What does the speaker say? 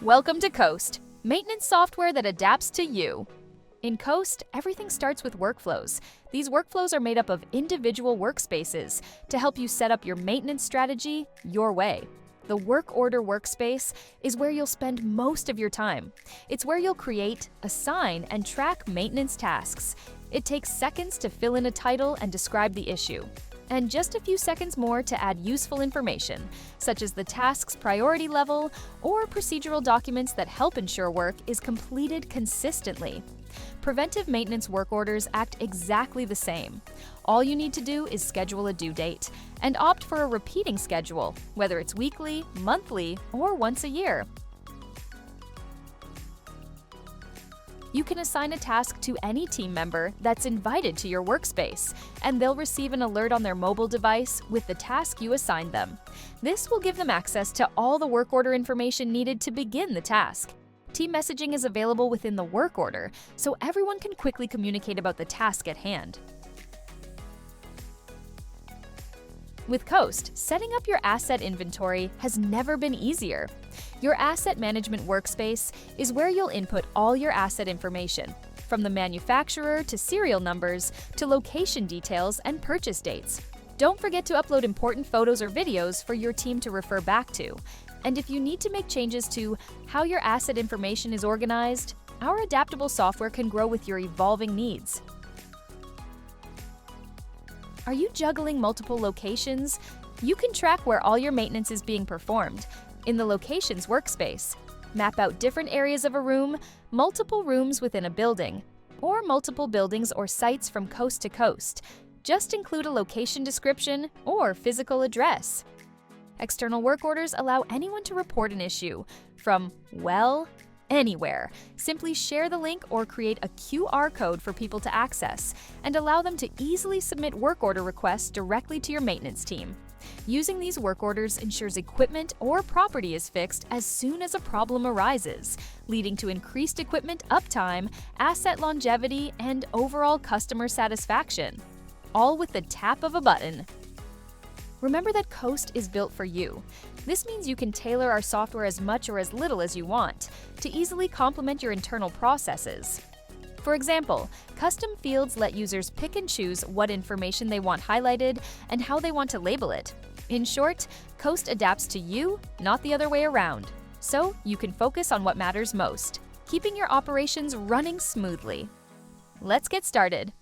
Welcome to Coast, maintenance software that adapts to you. In Coast, everything starts with workflows. These workflows are made up of individual workspaces to help you set up your maintenance strategy your way. The work order workspace is where you'll spend most of your time. It's where you'll create, assign, and track maintenance tasks. It takes seconds to fill in a title and describe the issue, and just a few seconds more to add useful information, such as the task's priority level or procedural documents that help ensure work is completed consistently. Preventive maintenance work orders act exactly the same. All you need to do is schedule a due date and opt for a repeating schedule, whether it's weekly, monthly, or once a year. You can assign a task to any team member that's invited to your workspace, and they'll receive an alert on their mobile device with the task you assigned them. This will give them access to all the work order information needed to begin the task. Team messaging is available within the work order, so everyone can quickly communicate about the task at hand. With Coast, setting up your asset inventory has never been easier. Your asset management workspace is where you'll input all your asset information, from the manufacturer to serial numbers to location details and purchase dates. Don't forget to upload important photos or videos for your team to refer back to. And if you need to make changes to how your asset information is organized, our adaptable software can grow with your evolving needs. Are you juggling multiple locations? You can track where all your maintenance is being performed in the Locations workspace. Map out different areas of a room, multiple rooms within a building, or multiple buildings or sites from coast to coast. Just include a location description or physical address. External work orders allow anyone to report an issue from, well, anywhere. Simply share the link or create a QR code for people to access and allow them to easily submit work order requests directly to your maintenance team. Using these work orders ensures equipment or property is fixed as soon as a problem arises, leading to increased equipment uptime, asset longevity, and overall customer satisfaction. All with the tap of a button. Remember that Coast is built for you. This means you can tailor our software as much or as little as you want to easily complement your internal processes. For example, custom fields let users pick and choose what information they want highlighted and how they want to label it. In short, Coast adapts to you, not the other way around. So you can focus on what matters most, keeping your operations running smoothly. Let's get started.